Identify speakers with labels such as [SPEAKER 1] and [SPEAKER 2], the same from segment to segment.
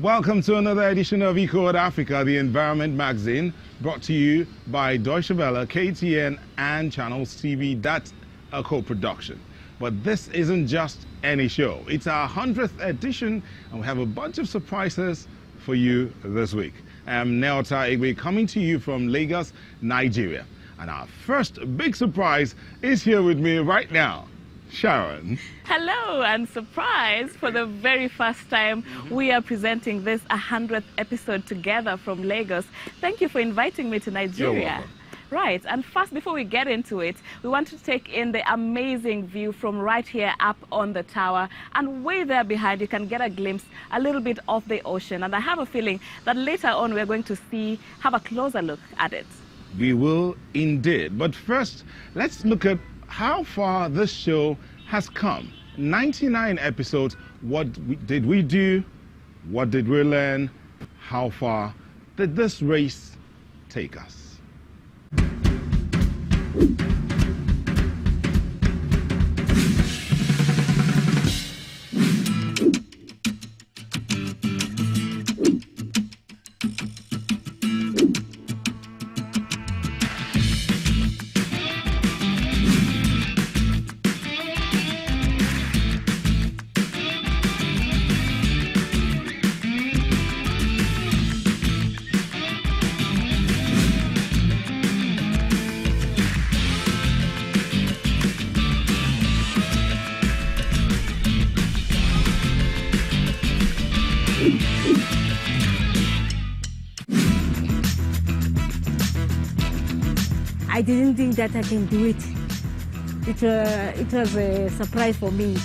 [SPEAKER 1] Welcome to another edition of Eco Africa, the environment magazine, brought to you by Deutsche Welle, KTN, and Channels TV. That's a co-production. But this isn't just any show. It's our 100th edition, and we have a bunch of surprises for you this week. I'm Neota Igwe, coming to you from Lagos, Nigeria. And our first big surprise is here with me right now. Sharon.
[SPEAKER 2] Hello, and surprise, for the very first time we are presenting this 100th episode together from Lagos. Thank you for inviting me to Nigeria.
[SPEAKER 1] You're welcome.
[SPEAKER 2] Right, and first, before we get into it, we want to take in the amazing view from right here up on the tower, and way there behind you can get a glimpse a little bit of the ocean, and I have a feeling that later on we're going to have a closer look at it.
[SPEAKER 1] We will indeed, but first let's look at how far this show has come. 99 episodes. What did we do? What did we learn? How far did this race take us?
[SPEAKER 3] I didn't think that I can do it. It was a surprise for me.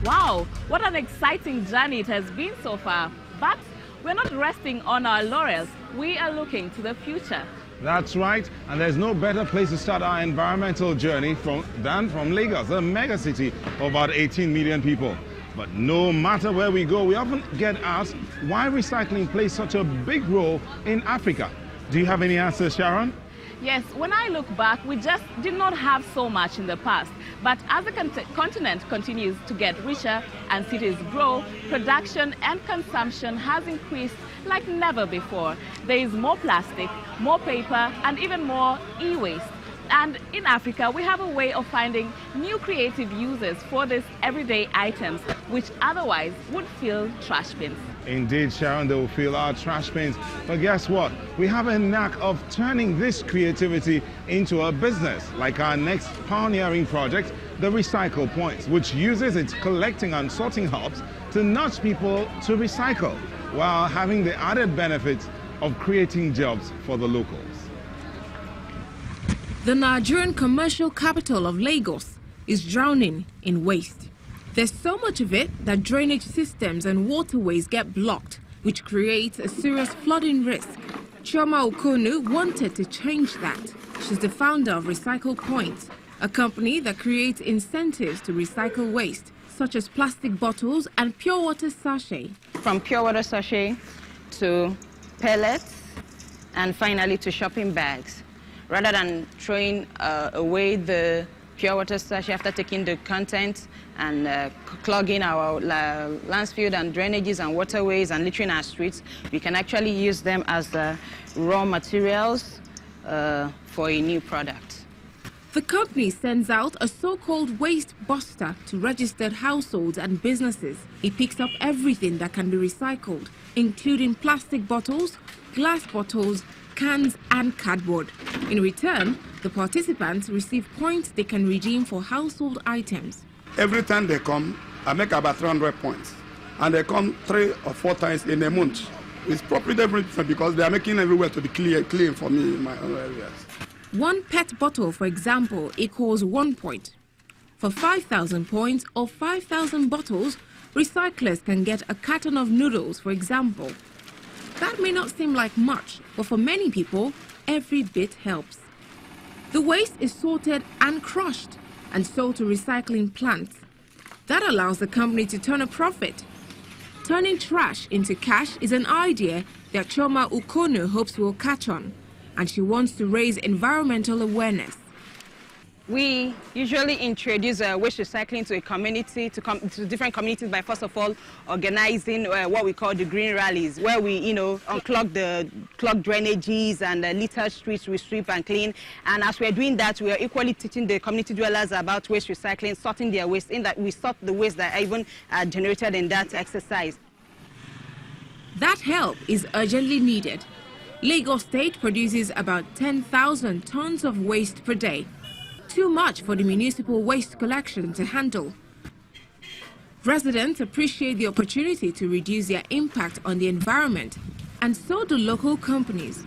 [SPEAKER 2] Wow, what an exciting journey it has been so far. But we're not resting on our laurels. We are looking to the future.
[SPEAKER 1] That's right, and there's no better place to start our environmental journey than from Lagos, a mega city of about 18 million people. But no matter where we go, we often get asked why recycling plays such a big role in Africa. Do you have any answers, Sharon?
[SPEAKER 2] Yes, when I look back, we just did not have so much in the past. But as the continent continues to get richer and cities grow, production and consumption has increased like never before. There is more plastic, more paper, and even more e-waste. And in Africa, we have a way of finding new creative uses for these everyday items, which otherwise would fill trash bins.
[SPEAKER 1] Indeed, Sharon, they will fill our trash bins. But guess what? We have a knack of turning this creativity into a business, like our next pioneering project, the Recycle Point, which uses its collecting and sorting hubs to nudge people to recycle, while having the added benefits of creating jobs for the locals.
[SPEAKER 4] The Nigerian commercial capital of Lagos is drowning in waste. There's so much of it that drainage systems and waterways get blocked, which creates a serious flooding risk. Chioma Okonu wanted to change that. She's the founder of Recycle Point, a company that creates incentives to recycle waste, such as plastic bottles and pure water sachet.
[SPEAKER 5] From pure water sachet to pellets and finally to shopping bags. Rather than throwing away the pure water sachet after taking the content and clogging our landfill and drainages and waterways and littering our streets, we can actually use them as raw materials for a new product.
[SPEAKER 4] The company sends out a so-called waste buster to registered households and businesses. It picks up everything that can be recycled, including plastic bottles, glass bottles, cans and cardboard. In return, the participants receive points they can redeem for household items.
[SPEAKER 6] Every time they come, I make about 300 points. And they come 3 or 4 times in a month. It's probably different because they are making everywhere to be clean for me in my own areas.
[SPEAKER 4] One PET bottle, for example, equals 1 point. For 5,000 points or 5,000 bottles, recyclers can get a carton of noodles, for example. That may not seem like much, but for many people, every bit helps. The waste is sorted and crushed and sold to recycling plants. That allows the company to turn a profit. Turning trash into cash is an idea that Chioma Ukonu hopes will catch on, and she wants to raise environmental awareness.
[SPEAKER 5] We usually introduce waste recycling to a community, to different communities by first of all organizing what we call the green rallies, where we, unclog the clogged drainages and litter streets, we sweep and clean. And as we are doing that, we are equally teaching the community dwellers about waste recycling, sorting their waste, in that we sort the waste that are even generated in that exercise.
[SPEAKER 4] That help is urgently needed. Lagos State produces about 10,000 tons of waste per day. Too much for the municipal waste collection to handle. Residents appreciate the opportunity to reduce their impact on the environment, and so do local companies.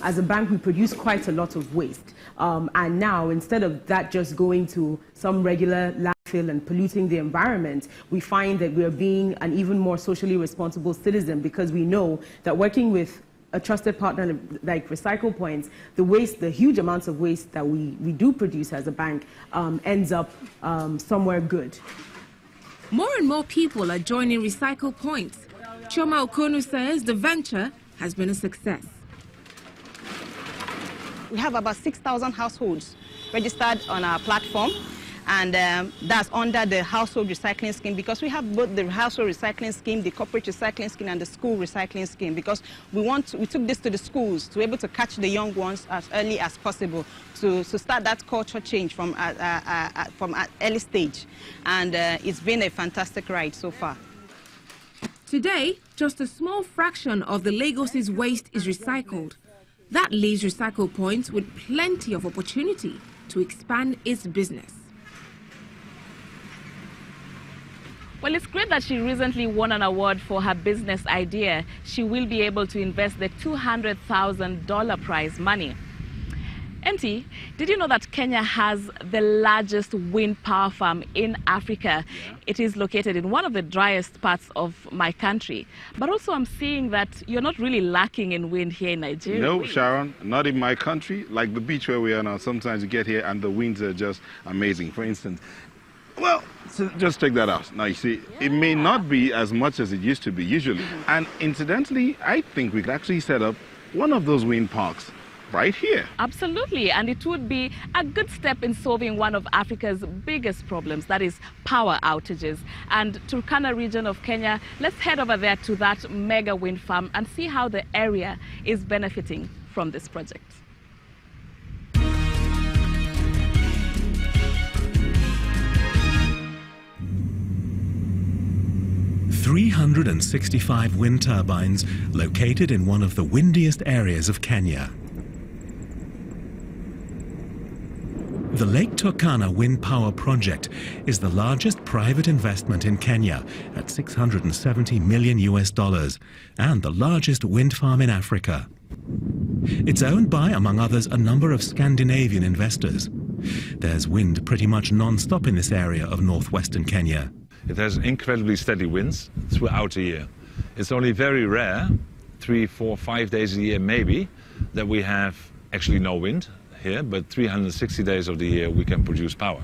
[SPEAKER 7] As a bank, we produce quite a lot of waste. And now, instead of that just going to some regular landfill and polluting the environment, we find that we're being an even more socially responsible citizen, because we know that working with a trusted partner like Recycle Points, the huge amounts of waste that we do produce as a bank ends up somewhere good.
[SPEAKER 4] More and more people are joining Recycle Points. Chioma Ukonu says the venture has been a success.
[SPEAKER 5] We have about 6,000 households registered on our platform, and that's under the household recycling scheme, because we have both the household recycling scheme, the corporate recycling scheme, and the school recycling scheme, because we took this to the schools to be able to catch the young ones as early as possible, to start that culture change from an early stage. And it's been a fantastic ride so far.
[SPEAKER 4] Today, just a small fraction of the Lagos's waste is recycled. That leaves Recycle Points with plenty of opportunity to expand its business.
[SPEAKER 2] Well, it's great that she recently won an award for her business idea. She will be able to invest the $200,000 prize money. Auntie, did you know that Kenya has the largest wind power farm in Africa? Yeah. It is located in one of the driest parts of my country. But also I'm seeing that you're not really lacking in wind here in Nigeria.
[SPEAKER 1] No, Sharon, not in my country. Like the beach where we are now, sometimes you get here and the winds are just amazing. For instance, well, so just take that out. Now, you see, it may not be as much as it used to be usually. And incidentally, I think we could actually set up one of those wind parks right here.
[SPEAKER 2] Absolutely, and it would be a good step in solving one of Africa's biggest problems, that is power outages. And Turkana region of Kenya, let's head over there to that mega wind farm and see how the area is benefiting from this project.
[SPEAKER 8] 365 wind turbines located in one of the windiest areas of Kenya. The Lake Turkana Wind Power Project is the largest private investment in Kenya at $670 million and the largest wind farm in Africa. It's owned by, among others, a number of Scandinavian investors. There's wind pretty much non-stop in this area of northwestern Kenya.
[SPEAKER 9] It has incredibly steady winds throughout the year. It's only very rare, 3, 4, 5 days a year maybe, that we have actually no wind here, but 360 days of the year we can produce power.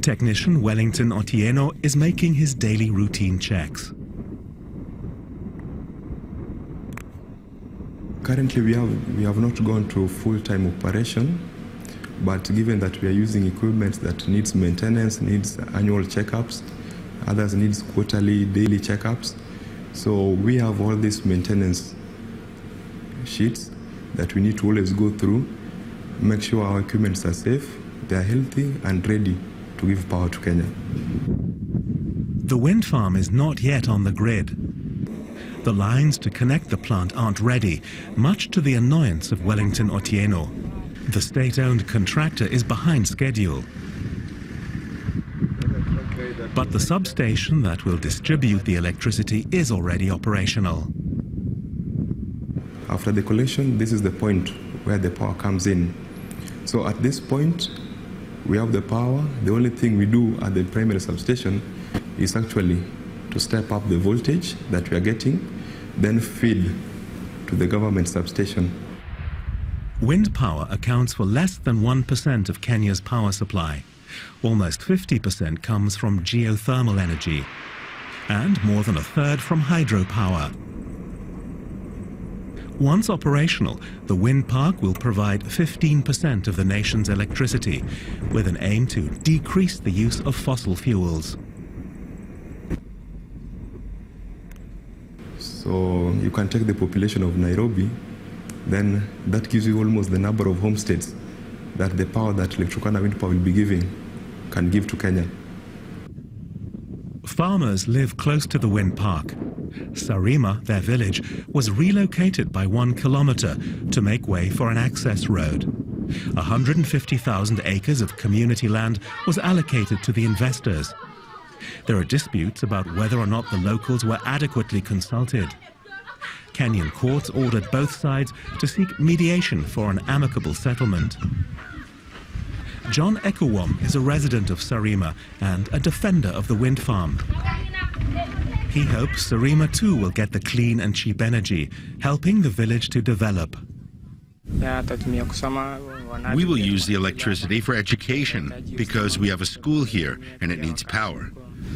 [SPEAKER 8] Technician Wellington Otieno is making his daily routine checks.
[SPEAKER 10] Currently we have not gone to full-time operation, but given that we are using equipment that needs maintenance, needs annual checkups, others needs quarterly, daily checkups. So we have all these maintenance sheets that we need to always go through, make sure our equipments are safe, they are healthy and ready to give power to Kenya.
[SPEAKER 8] The wind farm is not yet on the grid. The lines to connect the plant aren't ready, much to the annoyance of Wellington Otieno. The state-owned contractor is behind schedule. But the substation that will distribute the electricity is already operational.
[SPEAKER 10] After the collection, this is the point where the power comes in. So at this point, we have the power. The only thing we do at the primary substation is actually to step up the voltage that we are getting, then feed to the government substation.
[SPEAKER 8] Wind power accounts for less than 1% of Kenya's power supply. Almost 50% comes from geothermal energy, and more than a third from hydropower. Once operational, the wind park will provide 15% of the nation's electricity, with an aim to decrease the use of fossil fuels.
[SPEAKER 10] So you can take the population of Nairobi, then that gives you almost the number of homesteads that the power that Turkana wind power will be giving can give to Kenya.
[SPEAKER 8] Farmers live close to the wind park. Sarima, their village, was relocated by 1 kilometer to make way for an access road. 150,000 acres of community land was allocated to the investors. There are disputes about whether or not the locals were adequately consulted. Kenyan courts ordered both sides to seek mediation for an amicable settlement. John Ekuwom is a resident of Sarima and a defender of the wind farm. He hopes Sarima too will get the clean and cheap energy, helping the village to develop.
[SPEAKER 11] We will use the electricity for education because we have a school here and it needs power.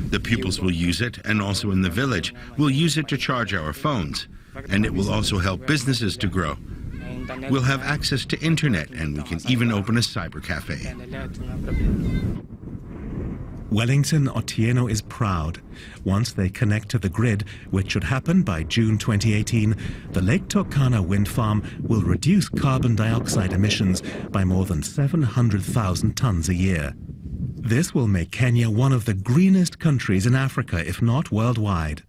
[SPEAKER 11] The pupils will use it, and also in the village, we'll use it to charge our phones. And it will also help businesses to grow. We'll have access to internet, and we can even open a cyber cafe.
[SPEAKER 8] Wellington Otieno is proud. Once they connect to the grid, which should happen by June 2018, the Lake Turkana wind farm will reduce carbon dioxide emissions by more than 700,000 tons a year. This will make Kenya one of the greenest countries in Africa, if not worldwide.